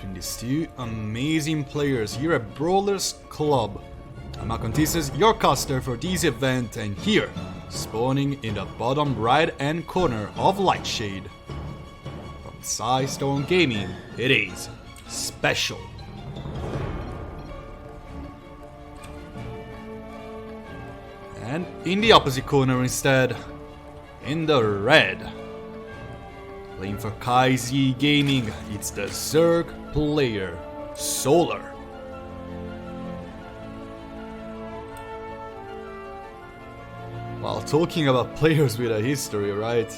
between these two amazing players here at Brawler's Club. I'm Akontistes, your caster for this event, and here, spawning in the bottom right hand corner of Lightshade, from Stone Gaming, it is Special. And in the opposite corner instead, in the red, playing for KZ Gaming, it's the Zerg player, Solar. While talking about players with a history, right?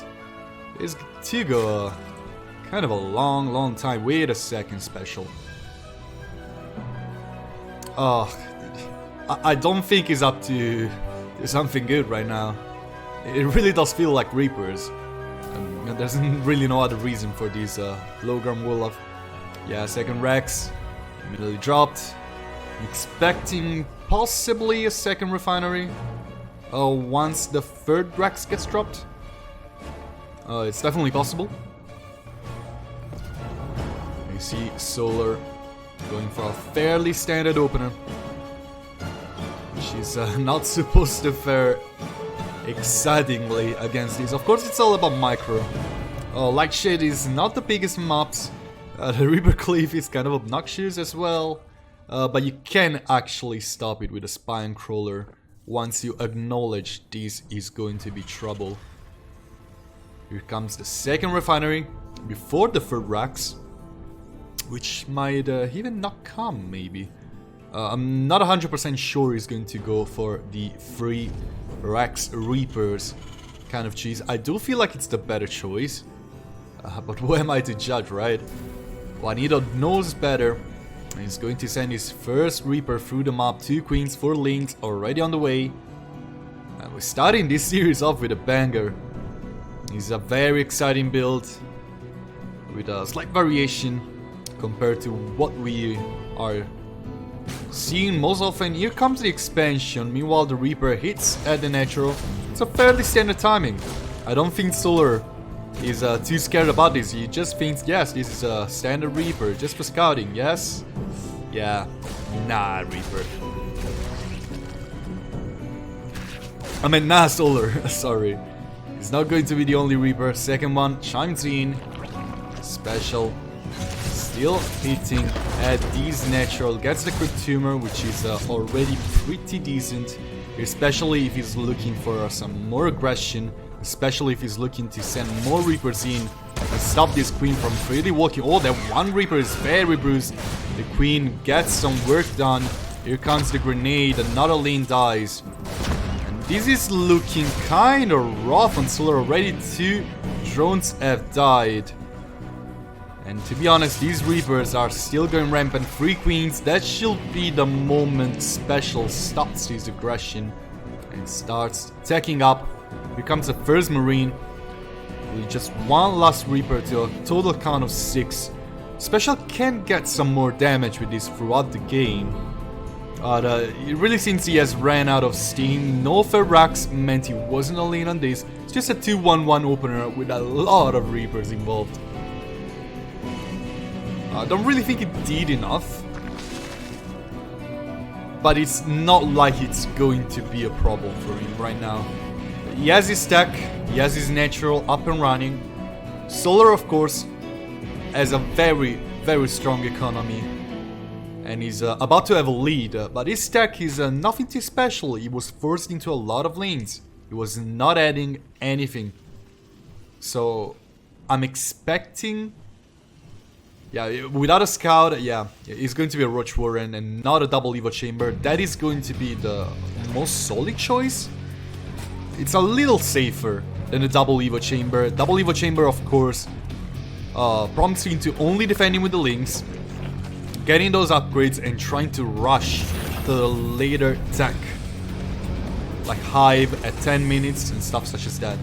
It's to go kind of a long time. Wait a second, Special. Oh, I don't think he's up to something good right now. It really does feel like Reapers. There's really no other reason for this Logram Wolof. Yeah, second Rex, immediately dropped. I'm expecting possibly a second refinery. Once the third Rex gets dropped. It's definitely possible. You see Solar going for a fairly standard opener. She's not supposed to fare excitingly against this. Of course, it's all about micro. Lightshade is not the biggest maps. The Reaper Cliff is kind of obnoxious as well. But you can actually stop it with a Spine Crawler once you acknowledge this is going to be trouble. Here comes the second refinery before the third Rax, which might even not come, maybe. I'm not 100% sure he's going to go for the 3 Rex Reapers kind of cheese. I do feel like it's the better choice, but who am I to judge, right? Juanito knows better. He's going to send his first Reaper through the map. 2 Queens, 4 Links already on the way. And we're starting this series off with a banger. It's a very exciting build with a slight variation compared to what we are seeing most often. Here comes the expansion. Meanwhile, the Reaper hits at the natural. It's a fairly standard timing. I don't think Solar is too scared about this. He just thinks, yes, this is a standard Reaper, just for scouting, yes? Yeah, nah, Reaper. I mean, nah, Solar, sorry. He's not going to be the only Reaper. Second one chimes in. Special. Still hitting at these natural. Gets the crit tumor, which is already pretty decent. Especially if he's looking for some more aggression. Especially if he's looking to send more Reapers in and stop this Queen from really walking. Oh, that one Reaper is very bruised. The Queen gets some work done. Here comes the grenade. Another lane dies. And this is looking kind of rough on Solar. Already 2 drones have died. And to be honest, these Reapers are still going rampant. 3 Queens. That should be the moment Special stops his aggression and starts attacking up. Here comes the first Marine with just one last Reaper to a total count of 6. Special can get some more damage with this throughout the game. But it really seems he has ran out of steam. No third Rax meant he wasn't a lane on this. It's just a 2-1-1 opener with a lot of Reapers involved. I don't really think it did enough. But it's not like it's going to be a problem for him right now. He has his tech, he has his natural up and running. Solar, of course, has a very strong economy. And he's about to have a lead. But his tech is nothing too special. He was forced into a lot of lanes. He was not adding anything. So, I'm expecting... Yeah, without a scout, yeah, it's going to be a Roach Warren and not a double Evo Chamber. That is going to be the most solid choice. It's a little safer than a double Evo Chamber. Double Evo Chamber, of course, prompts you into only defending with the links, getting those upgrades and trying to rush to the later tech, like Hive at 10 minutes and stuff such as that.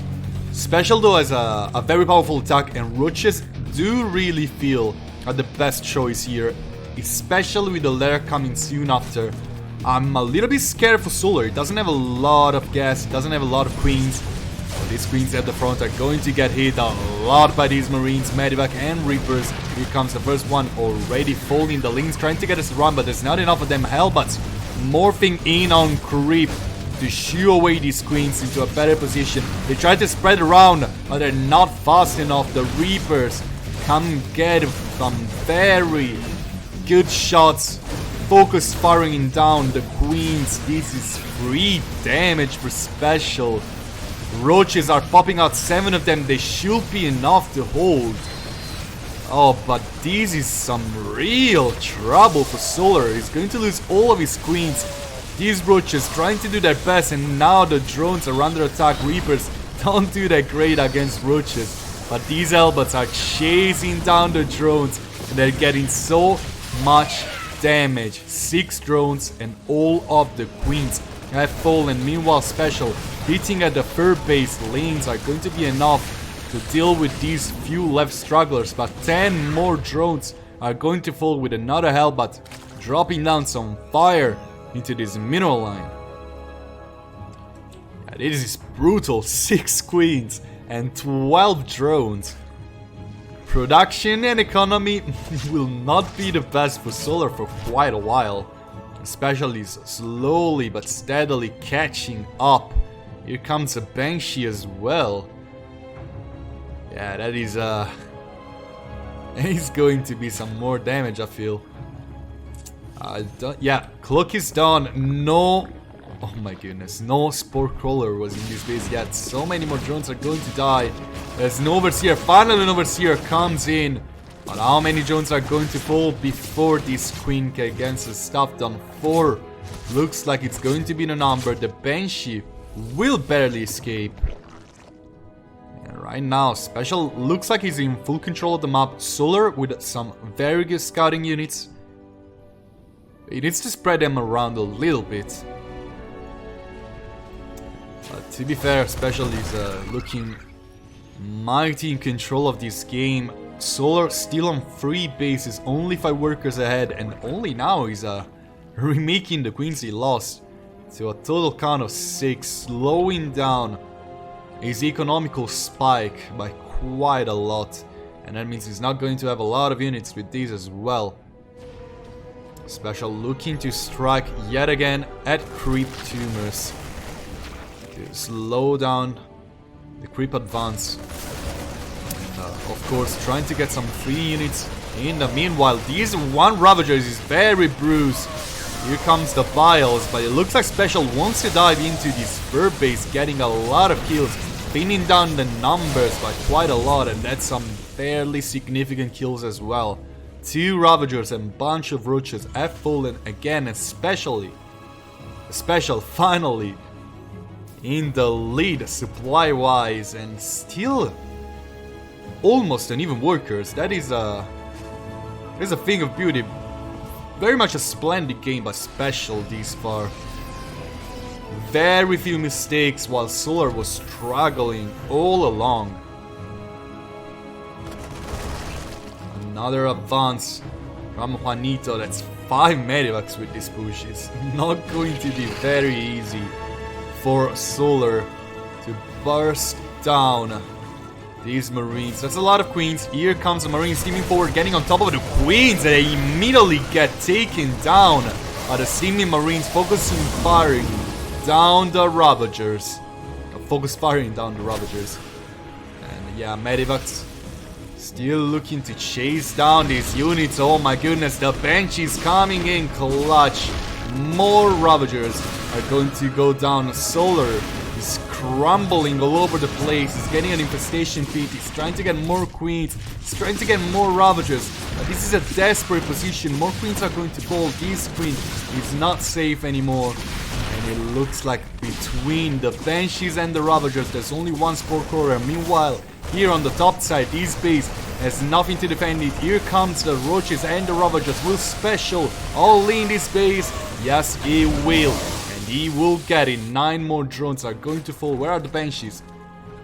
Special though has a very powerful attack, and Roaches do really feel are the best choice here, especially with the lair coming soon after. I'm a little bit scared for Solar. It doesn't have a lot of gas, it doesn't have a lot of Queens. These queens at the front are going to get hit a lot by these marines, medivac and reapers. Here comes the first one already falling. The Lings trying to get us run, but there's not enough of them. Hellbats morphing in on creep to shoo away these queens into a better position. They try to spread around, but they're not fast enough. The reapers come get some very good shots. Focus firing down the queens. This is free damage for special. Roaches are popping out, 7 of them. They should be enough to hold. Oh, but this is some real trouble for Solar. He's going to lose all of his queens. These roaches trying to do their best, and now the drones are under attack. Reapers don't do that great against roaches, but these Hellbats are chasing down the drones, and they're getting so much damage. 6 drones and all of the queens have fallen. Meanwhile, special hitting at the fur base lanes are going to be enough to deal with these few left strugglers, but 10 more drones are going to fall with another Hellbat dropping down some fire into this mineral line. And it is brutal. 6 queens and 12 drones. Production and economy will not be the best for Solar for quite a while. Especially slowly but steadily catching up. Here comes a Banshee as well. Yeah, that is it's going to be some more damage, I feel. Yeah, clock is done. No, oh my goodness, no Spore Crawler was in this base yet. So many more drones are going to die. There's an Overseer. Finally, an Overseer comes in. But how many drones are going to fall before this Queen gets the stuff done? 4. Looks like it's going to be the number. The Banshee will barely escape. And right now, Special looks like he's in full control of the map. Solar with some very good scouting units. He needs to spread them around a little bit. But to be fair, Special is looking mighty in control of this game. Solar still on 3 bases, only 5 workers ahead, and only now he's remaking the queens he lost to a total count of 6, slowing down his economical spike by quite a lot. And that means he's not going to have a lot of units with these as well. Special looking to strike yet again at creep tumors to slow down the creep advance. Of course, trying to get some free units in the meanwhile. These 1 Ravagers is very bruised. Here comes the Biles, but it looks like Special wants to dive into this fur base, getting a lot of kills, pinning down the numbers by quite a lot, and that's some fairly significant kills as well. 2 Ravagers and bunch of Roaches have fallen again, especially Special finally in the lead supply-wise, and still almost uneven workers. That is a thing of beauty. Very much a splendid game by Special this far. Very few mistakes while Solar was struggling all along. Another advance from Juanito. That's 5 medivacs with this push. It's not going to be very easy for Solar to burst down these Marines. That's a lot of Queens. Here comes the Marines steaming forward, getting on top of the Queens. They immediately get taken down by the steaming Marines, focusing firing down the Ravagers. Focus firing down the Ravagers. And yeah, medivacs still looking to chase down these units. Oh my goodness, the Banshees coming in clutch. More Ravagers are going to go down. Solar is crumbling all over the place. He's getting an infestation pit. He's trying to get more queens. He's trying to get more Ravagers. But this is a desperate position. More queens are going to fall. This queen is not safe anymore. And it looks like between the Banshees and the Ravagers, there's only 1 Spore Crawler. Meanwhile, here on the top side, this base has nothing to defend it. Here comes the Roaches and the Ravagers. Will Special all in this base? Yes, he will. And he will get it. 9 more drones are going to fall. Where are the Banshees?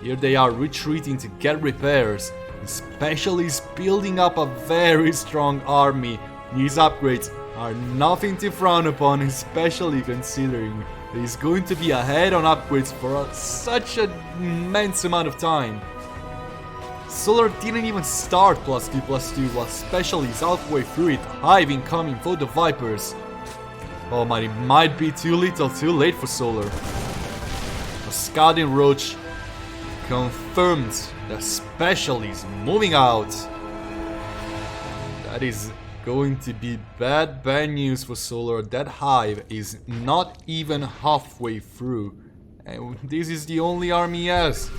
Here they are retreating to get repairs. Special is building up a very strong army. These upgrades are nothing to frown upon, especially considering He's going to be ahead on upgrades for such an immense amount of time. Solar didn't even start +2/+2 while Special is halfway through it. Hive incoming for the Vipers. Oh man, it might be too little too late for Solar. A Scouting Roach confirms that Special is moving out. That is going to be bad news for Solar. That Hive is not even halfway through. And this is the only army he has.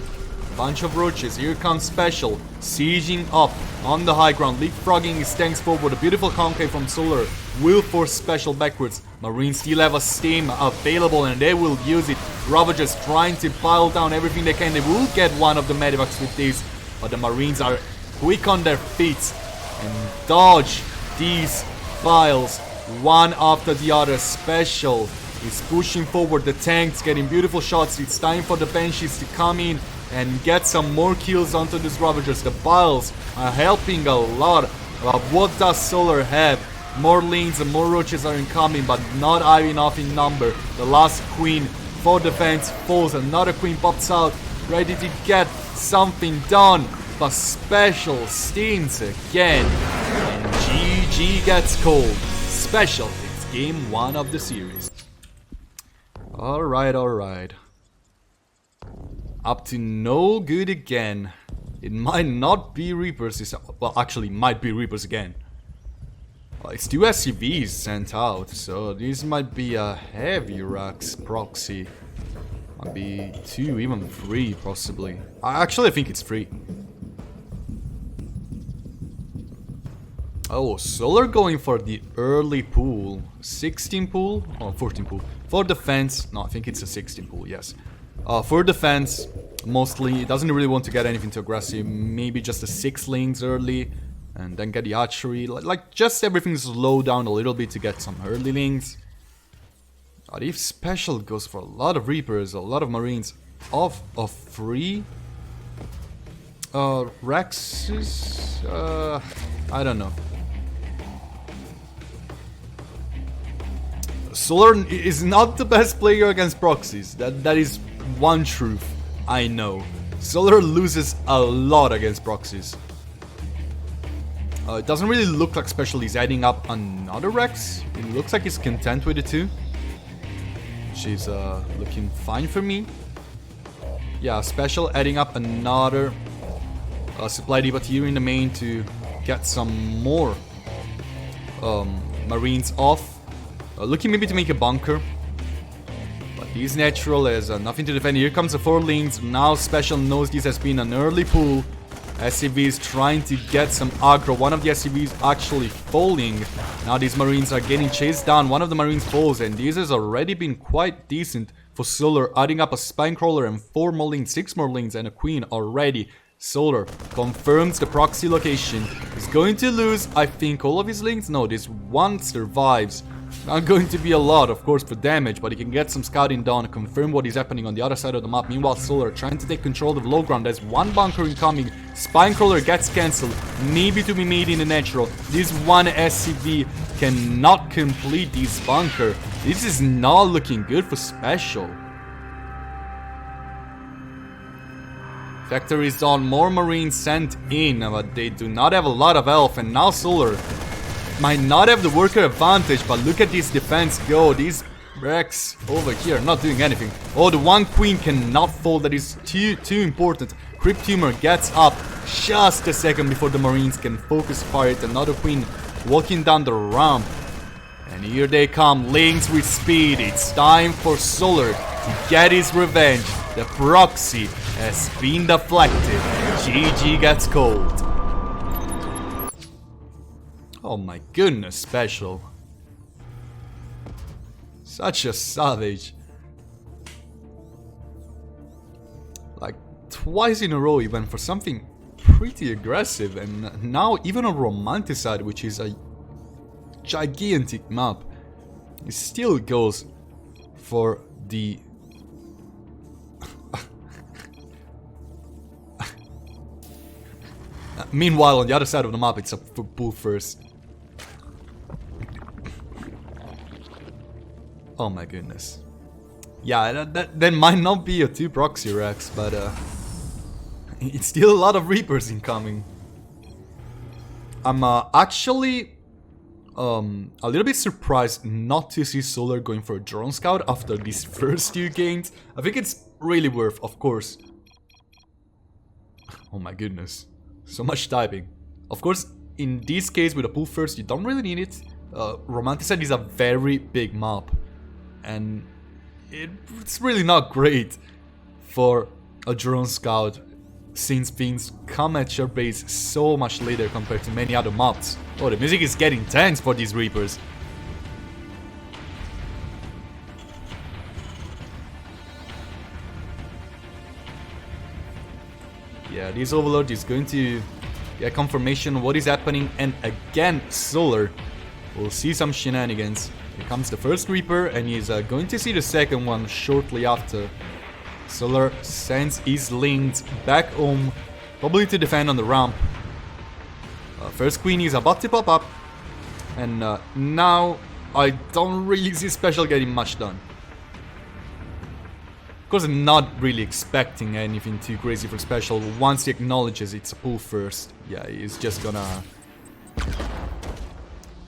Bunch of roaches. Here comes Special. Sieging up on the high ground. Leapfrogging his tanks forward. A beautiful concave from Solar will force Special backwards. Marines still have a steam available and they will use it. Ravagers trying to pile down everything they can. They will get one of the medivacs with this. But the Marines are quick on their feet and dodge these piles one after the other. Special is pushing forward. The tanks getting beautiful shots. It's time for the Banshees to come in and get some more kills onto these Ravagers. The piles are helping a lot. But what does Solar have? More lanes and more roaches are incoming, but not high enough in number. The last queen for defense falls. Another queen pops out, ready to get something done. But Special steams again. And GG gets cold. Special takes game 1 of the series. Alright. Up to no good again. It might not be Reapers this... Well, actually, might be Reapers again. It's 2 SCVs sent out, so this might be a heavy Rax proxy. Might be 2, even 3 possibly. Actually, I think it's 3. Oh, Solar going for the early pool. 16 pool? Oh, 14 pool. For defense, no, I think it's a 16 pool, yes. For defense, mostly, it doesn't really want to get anything too aggressive. Maybe just the 6 lanes early. And then get the archery, like just everything slow down a little bit to get some early links. But if Special goes for a lot of Reapers, a lot of Marines of 3 Rexes, I don't know. Solar is not the best player against proxies, that is one truth, I know. Solar loses a lot against proxies. It doesn't really look like Special is adding up another Rex. It looks like he's content with it too. Which is looking fine for me. Yeah, Special adding up another supply depot here in the main to get some more Marines off. Looking maybe to make a bunker. But he's natural, has nothing to defend. Here comes the 4 lanes. Now Special knows this has been an early pull. SCV is trying to get some aggro. One of the SCVs actually falling. Now these Marines are getting chased down. One of the Marines falls, and this has already been quite decent for Solar, adding up a Spinecrawler and 4 more lanes, 6 more lanes, and a Queen already. Solar confirms the proxy location. He's going to lose, I think, all of his lanes. No, this one survives. Not going to be a lot, of course, for damage, but he can get some scouting done, confirm what is happening on the other side of the map. Meanwhile, Solar trying to take control of the low ground. There's one bunker incoming. Spinecrawler gets cancelled, maybe to be made in the natural. This one SCV cannot complete this bunker. This is not looking good for Special. Factories on, more Marines sent in, but they do not have a lot of health, and now Solar might not have the worker advantage, but look at this defense go. These Rex over here not doing anything. Oh, the one Queen cannot fall. That is too important. Crypt Tumor gets up just a second before the Marines can focus fire it. Another Queen walking down the ramp. And here they come, lanes with speed. It's time for Solar to get his revenge. The proxy has been deflected. GG gets cold. Oh my goodness, Special. Such a savage. Like, twice in a row he went for something pretty aggressive, and now even on Romanticide, which is a gigantic map, he still goes for the... Meanwhile, on the other side of the map, it's a pull first. Oh my goodness. Yeah, that might not be a 2 proxy racks, but it's still a lot of Reapers incoming. I'm actually a little bit surprised not to see Solar going for a drone scout after these first 2 games. I think it's really worth, of course. Oh my goodness, so much typing. Of course, in this case with a pull first, you don't really need it. Romanticide is a very big map, and it's really not great for a drone scout, since things come at your base so much later compared to many other maps. Oh, the music is getting tense for these Reapers. Yeah, this Overlord is going to get confirmation of what is happening, and again, Solar will see some shenanigans. Here comes the first Reaper, and he's going to see the second one shortly after. Solar sends his Lings back home, probably to defend on the ramp. First Queen is about to pop up, and now I don't really see Special getting much done. Of course, I'm not really expecting anything too crazy for Special once he acknowledges it's a pull first. Yeah, he's just gonna...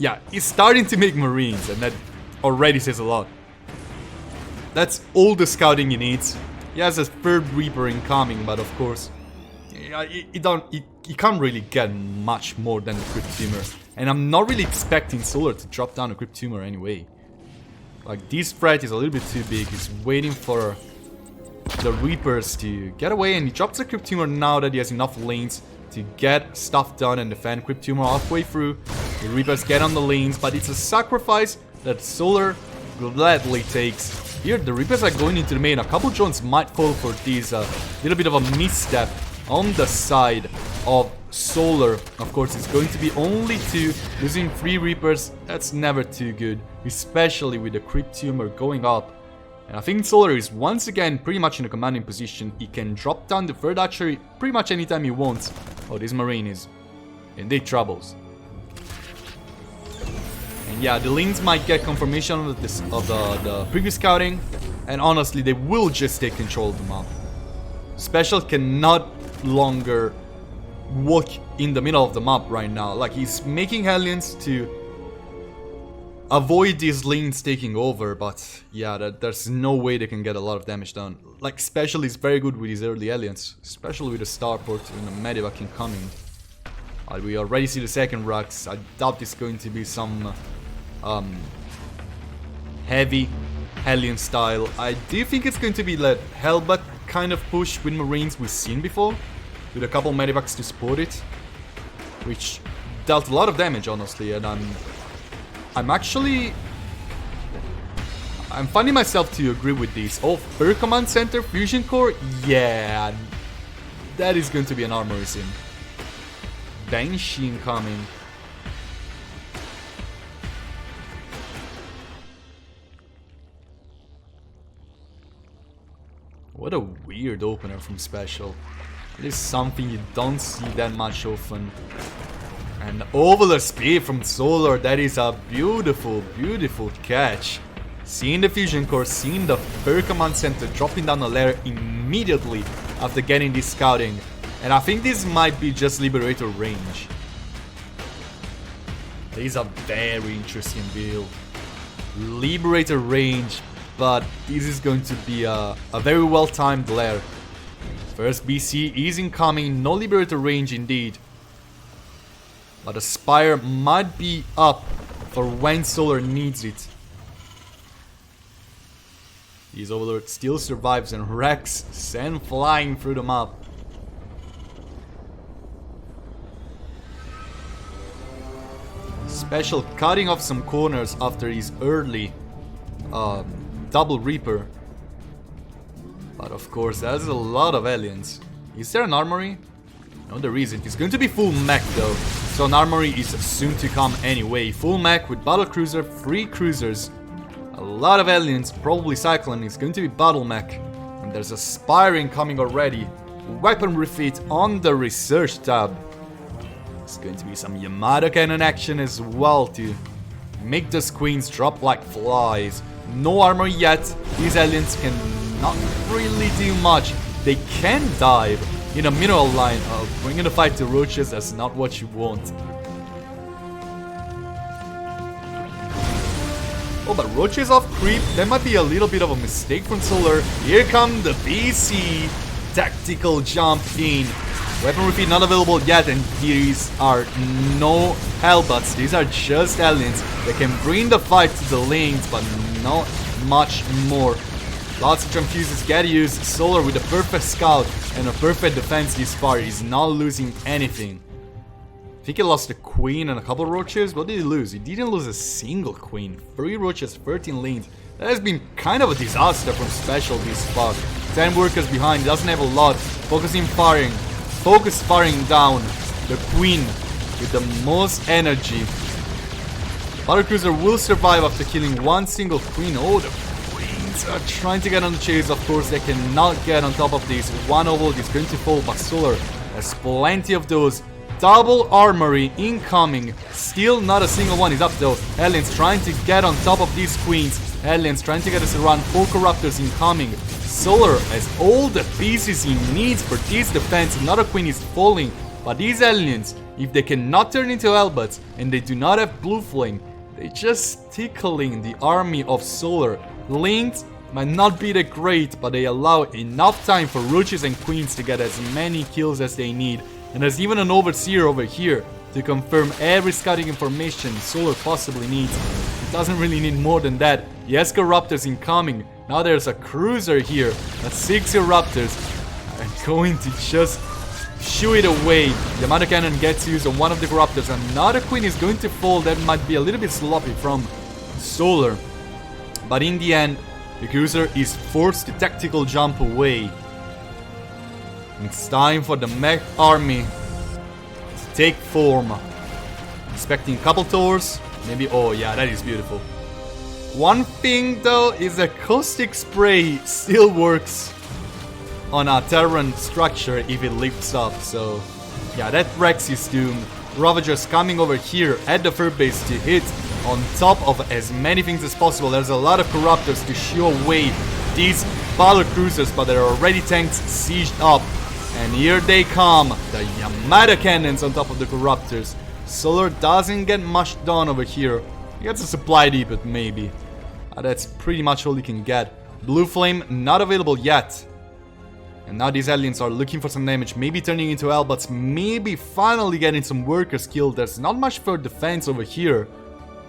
Yeah, he's starting to make Marines, and that already says a lot. That's all the scouting he needs. He has a third Reaper incoming, but of course, he can't really get much more than a Crypt Tumor. And I'm not really expecting Solar to drop down a Crypt Tumor anyway. Like, this threat is a little bit too big. He's waiting for the Reapers to get away, and he drops a Crypt Tumor now that he has enough lanes to get stuff done and defend Crypt Tumor halfway through. The Reapers get on the lanes, but it's a sacrifice that Solar gladly takes. Here, the Reapers are going into the main. A couple drones might fall for this little bit of a misstep on the side of Solar. Of course, it's going to be only 2. Losing 3 Reapers, that's never too good, especially with the Crypt Tumor going up. And I think Solar is once again pretty much in a commanding position. He can drop down the third archery pretty much anytime he wants. Oh, this Marine is in deep troubles. And yeah, the Lings might get confirmation of the previous scouting, and honestly, they will just take control of the map. Special cannot longer walk in the middle of the map right now. Like, he's making Hellions to avoid these Lings taking over, but yeah, there's no way they can get a lot of damage done. Like, Special is very good with his early aliens, especially with the Starport and the Medivac incoming. We already see the second Rux. I doubt it's going to be some heavy Hellion style. I do think it's going to be that Hellbat kind of push with Marines we've seen before, with a couple Medivacs to support it, which dealt a lot of damage, honestly, and I'm finding myself to agree with these. Oh, per command center, fusion core, yeah, that is going to be an armory sim. Banshee incoming. What a weird opener from Special. It is something you don't see that much often. And Overlord Speed from Solar, that is a beautiful, beautiful catch. Seeing the fusion core, seeing the third command center dropping down the ladder immediately after getting this scouting. And I think this might be just Liberator range. This is a very interesting build. Liberator range, but this is going to be a very well-timed lair. First BC is incoming, no Liberator range indeed. But the Spire might be up for when Solar needs it. This Overlord still survives, and Rex sent flying through the map. Special cutting off some corners after his early double Reaper. But of course, that's a lot of aliens. Is there an armory? No, there isn't. It's going to be full mech though, so an armory is soon to come anyway. Full mech with battle cruiser, 3 cruisers, a lot of aliens, probably Cyclone. It's going to be battle mech, and there's a Spire incoming already. Weapon refit on the research tab. There's going to be some Yamato cannon action as well to make those queens drop like flies. No armor yet. These aliens cannot really do much. They can dive in a mineral line. Bringing the fight to roaches, that's not what you want. Oh, but roaches off creep, that might be a little bit of a mistake from Solar. Here come the BC. Tactical jump in. Weapon repeat not available yet, and these are no Hellbats. These are just aliens that can bring the fight to the lanes, but not much more. Lots of Transfuses get used. Solar with a perfect scout and a perfect defense this far is not losing anything. I think he lost a queen and a couple roaches. What did he lose? He didn't lose a single queen. 3 roaches, 13 lanes. That has been kind of a disaster from Special this far. 10 workers behind, doesn't have a lot. Focusing firing. Focus firing down. The queen with the most energy. Battlecruiser will survive after killing one single queen. Oh, the queens are trying to get on the chase. Of course, they cannot get on top of this. One overload is going to fall, but Solar has plenty of those. Double armory incoming. Still not a single one is up though. Aliens trying to get on top of these queens. Aliens trying to get us around. 4 corruptors incoming. Solar has all the pieces he needs for this defense. Another queen is falling. But these aliens, if they cannot turn into Hellbats and they do not have blue flame, they just tickling the army of Solar. Links might not be that great, but they allow enough time for roaches and queens to get as many kills as they need. And there's even an overseer over here to confirm every scouting information Solar possibly needs. It doesn't really need more than that. Yes, Corruptors incoming. Now there's a cruiser here. That's 6 Corruptors. I'm going to just shoo it away. The Yamato Cannon gets used on one of the Corruptors. Another queen is going to fall. That might be a little bit sloppy from Solar. But in the end, the cruiser is forced to tactical jump away. It's time for the mech army to take form. Expecting a couple tours. Maybe, oh yeah, that is beautiful. One thing though is the caustic spray still works on a Terran structure if it lifts up. So yeah, that Rex is doomed. Ravagers coming over here at the third base to hit on top of as many things as possible. There's a lot of Corruptors to shoo away these battle cruisers, but they're already tanks sieged up. And here they come, the Yamato Cannons on top of the Corruptors. Solar doesn't get much done over here. He gets a supply depot maybe. That's pretty much all he can get. Blue Flame not available yet. And now these aliens are looking for some damage, maybe turning into Hellbats, maybe finally getting some workers killed. There's not much for defense over here.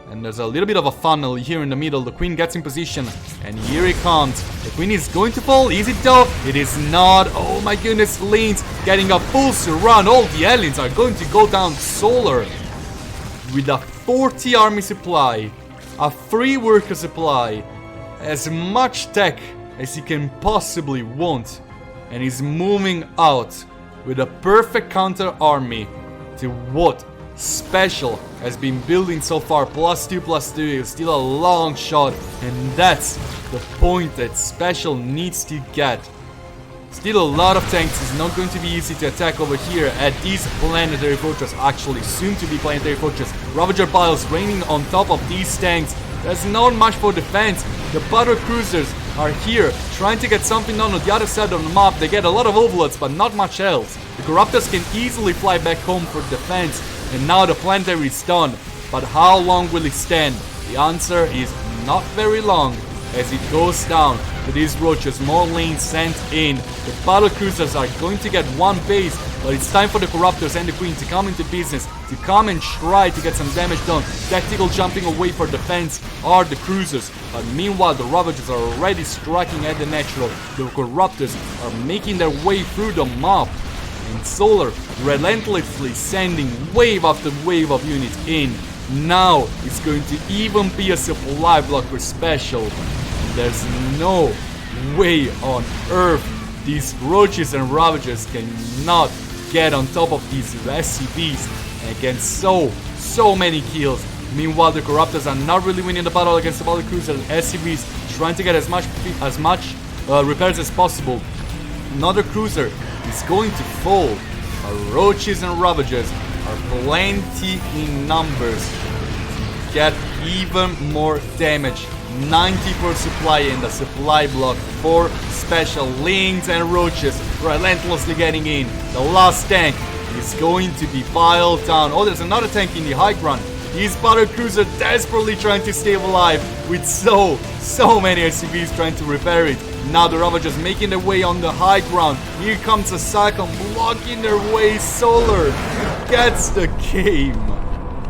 And there's a little bit of a funnel here in the middle. The queen gets in position, and here it comes. The queen is going to fall. Is it though? It is not. Oh my goodness, lanes getting a full surround. All the aliens are going to go down. Solar with a 40 army supply, a 3 worker supply, as much tech as he can possibly want, and he's moving out with a perfect counter army to what Special has been building so far. +2/+2 is still a long shot, and that's the point that Special needs to get. Still a lot of tanks. It's not going to be easy to attack over here at these planetary fortress, actually soon to be planetary fortress. Ravager piles raining on top of these tanks. There's not much for defense. The battle cruisers are here trying to get something done on the other side of the map. They get a lot of overloads, but not much else. The Corruptors can easily fly back home for defense. And now the planetary is done. But how long will it stand? The answer is not very long, as it goes down to these roaches. More lanes sent in. The battle cruisers are going to get one base, but it's time for the Corruptors and the Queen to come into business, to come and try to get some damage done. Tactical jumping away for defense are the cruisers, but meanwhile the Ravagers are already striking at the natural. The Corruptors are making their way through the map. And Solar relentlessly sending wave after wave of units in. Now it's going to even be a supply block for Special. There's no way on earth these roaches and Ravagers cannot get on top of these SCVs and get so many kills. Meanwhile, the Corruptors are not really winning the battle against the battle cruiser and SCVs, trying to get as much repairs as possible. Another cruiser is going to fall. Roaches and Ravagers are plenty in numbers. get even more damage. 90 per supply and a supply block for special links and roaches relentlessly getting in. The last tank is going to be piled down. Oh, there's another tank in the high ground. These battle cruisers desperately trying to stay alive with so many SCVs trying to repair it. Now the Ravagers making their way on the high ground. Here comes a Sakon blocking their way. Solar gets the game.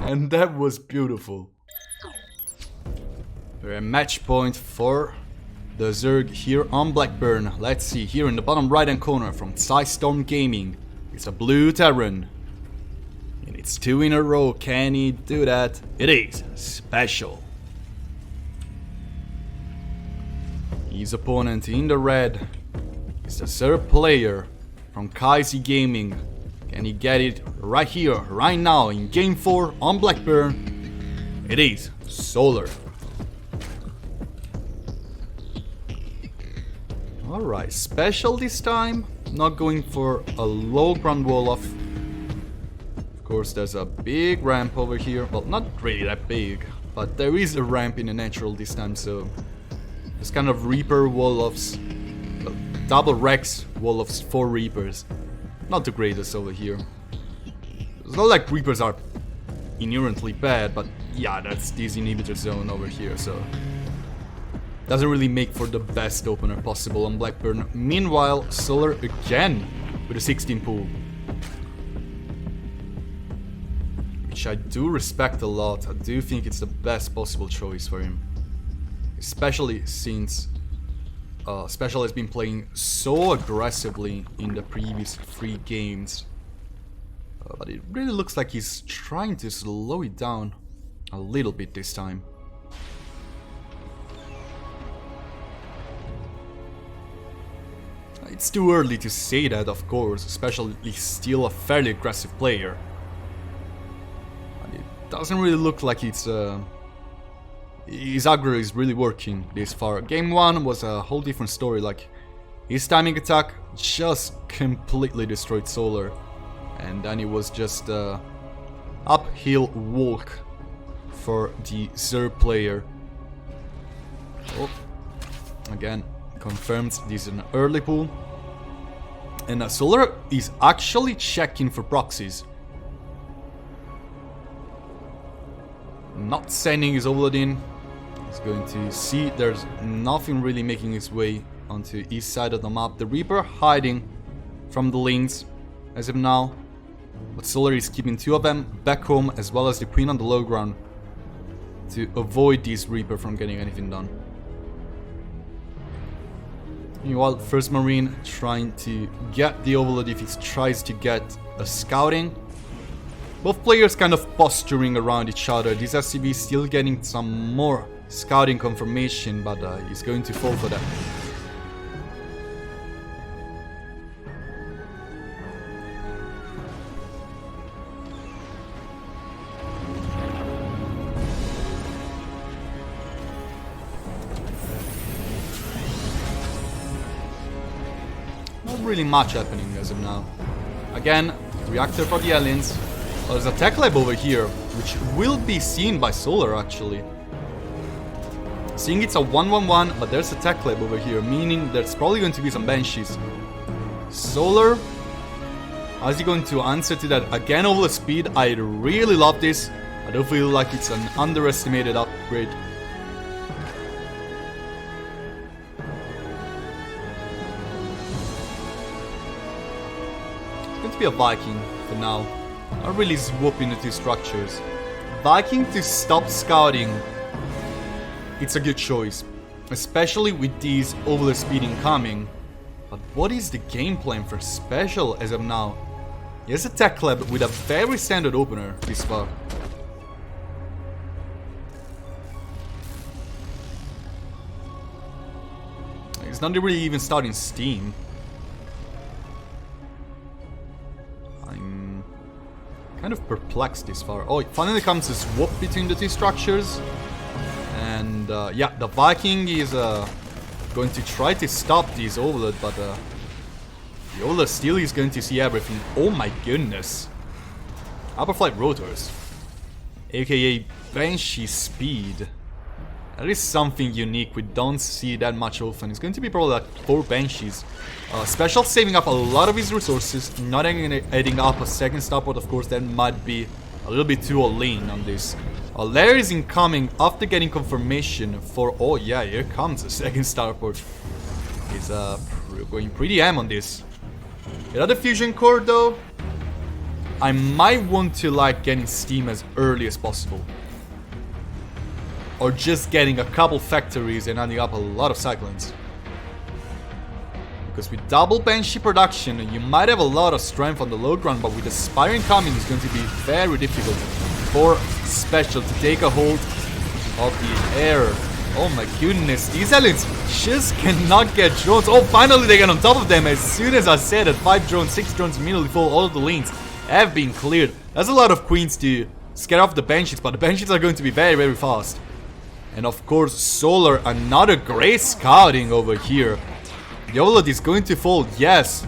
And that was beautiful. A match point for the Zerg here on Blackburn. Let's see, here in the bottom right hand corner from Storm Gaming. It's a blue Terran. And it's 2 in a row. Can he do that? It is special. His opponent in the red is the Zerg player from Kaisi Gaming. Can he get it right here, right now in game 4 on Blackburn? It is Solar. Alright, special this time. Not going for a low ground wall off. Of course, there's a big ramp over here. Well, not really that big, but there is a ramp in the natural this time, so there's kind of Reaper wall-offs. Double Rex wall-offs for Reapers. Not the greatest over here. It's not like Reapers are inherently bad, but yeah, that's this inhibitor zone over here, so doesn't really make for the best opener possible on Blackburn. Meanwhile, Solar again with a 16 pool. Which I do respect a lot. I do think it's the best possible choice for him. Especially since Special has been playing so aggressively in the previous 3 games. But it really looks like he's trying to slow it down a little bit this time. It's too early to say that, of course, especially he's still a fairly aggressive player. But it doesn't really look like it's his aggro is really working this far. Game 1 was a whole different story, like his timing attack just completely destroyed Solar. And then it was just a uphill walk for the Zerg player. Oh, again, confirms this is an early pool. And Solar is actually checking for proxies. Not sending his overload in. He's going to see there's nothing really making its way onto east side of the map. The Reaper hiding from the links as of now. But Solar is keeping 2 of them back home, as well as the Queen on the low ground, to avoid this Reaper from getting anything done. Meanwhile, First Marine trying to get the overload if he tries to get a scouting. Both players kind of posturing around each other. This SCV still getting some more scouting confirmation, but he's going to fall for that. Not really much happening as of now. Again, reactor for the aliens. Oh, there's a tech lab over here, which will be seen by Solar actually. Seeing it's a 1-1-1, but there's a tech lab over here, meaning there's probably going to be some Banshees. Solar, how's he going to answer to that? Again, over the speed. I really love this. I don't feel like it's an underestimated upgrade. It's going to be a Viking for now. Not really swooping the 2 structures. Viking to stop scouting. It's a good choice, especially with these over the speeding coming. But what is the game plan for Special as of now? He has a tech lab with a very standard opener this far. He's not really even starting steam. I'm kind of perplexed this far. Oh, it finally comes a swap between the 2 structures. And yeah, the Viking is going to try to stop this overload, but the overload still is going to see everything. Oh my goodness. Upper flight rotors. aka Banshee speed. That is something unique, we don't see that much often. It's going to be probably like 4 Banshees. Special saving up a lot of his resources, not adding up a second starport, of course, that might be a little bit too lean on this. Lair is incoming after getting confirmation for... Oh yeah, here comes a second starport. He's going pretty ham on this. Another fusion core though, I might want to like getting steam as early as possible. Or just getting a couple factories and adding up a lot of cyclones. Because with double Banshee production, you might have a lot of strength on the low ground, but with the Spire incoming, it's going to be very difficult for Special to take a hold of the air. Oh my goodness, these aliens just cannot get drones. Oh, finally they get on top of them. As soon as I said that 5 drones, 6 drones immediately fall, all of the lanes have been cleared. That's a lot of queens to scare off the Banshees, but the Banshees are going to be very fast. And of course, Solar, another great scouting over here. The Overlord is going to fall, yes.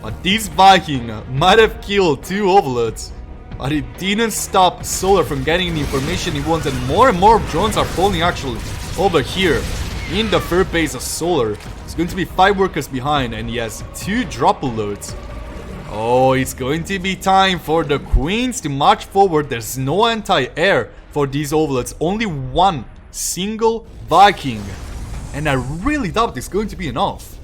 But this Viking might have killed 2 Overlords. But it didn't stop Solar from getting the information he wanted. More and more drones are falling actually over here. In the third base of Solar. It's going to be 5 workers behind, and he has 2 drop loads. Oh, it's going to be time for the Queens to march forward. There's no anti-air for these Overlords. Only 1 single Viking. And I really doubt it's going to be enough.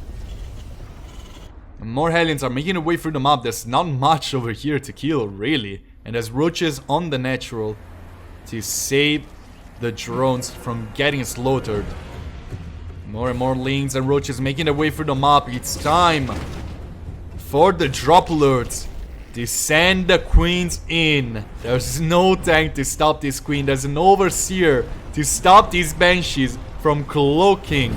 And more Hellions are making their way through the map. There's not much over here to kill, really. And there's roaches on the natural to save the drones from getting slaughtered. More and more lings and roaches making their way through the map. It's time for the drop lords to send the queens in. There's no tank to stop this queen. There's an overseer to stop these Banshees from cloaking.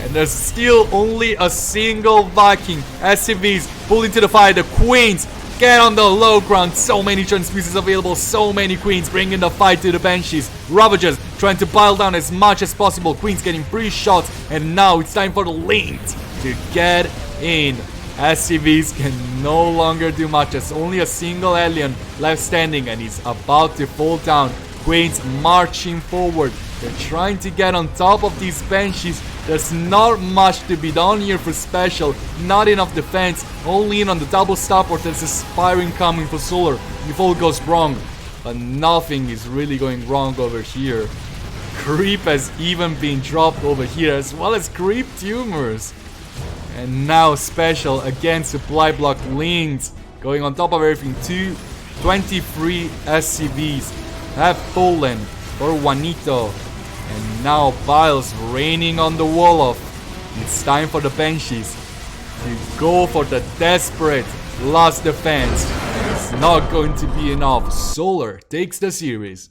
And there's still only a single Viking. SCVs pull into the fight. The queens get on the low ground. So many transfuses available. So many queens bringing the fight to the Banshees. Ravagers trying to pile down as much as possible. Queens getting free shots. And now it's time for the Lynx to get in. SCVs can no longer do much. There's only a single alien left standing, and he's about to fall down. Queens marching forward. They're trying to get on top of these Banshees. There's not much to be done here for Special. Not enough defense. Only in on the double starport. There's a Spire coming for Solar if all goes wrong. But nothing is really going wrong over here. Creep has even been dropped over here, as well as Creep Tumors. And now Special again supply block Lings going on top of everything. 23 SCVs have fallen for Juanito. And now Biles raining on the Wolof. It's time for the Banshees to go for the desperate last defense. And it's not going to be enough. Solar takes the series.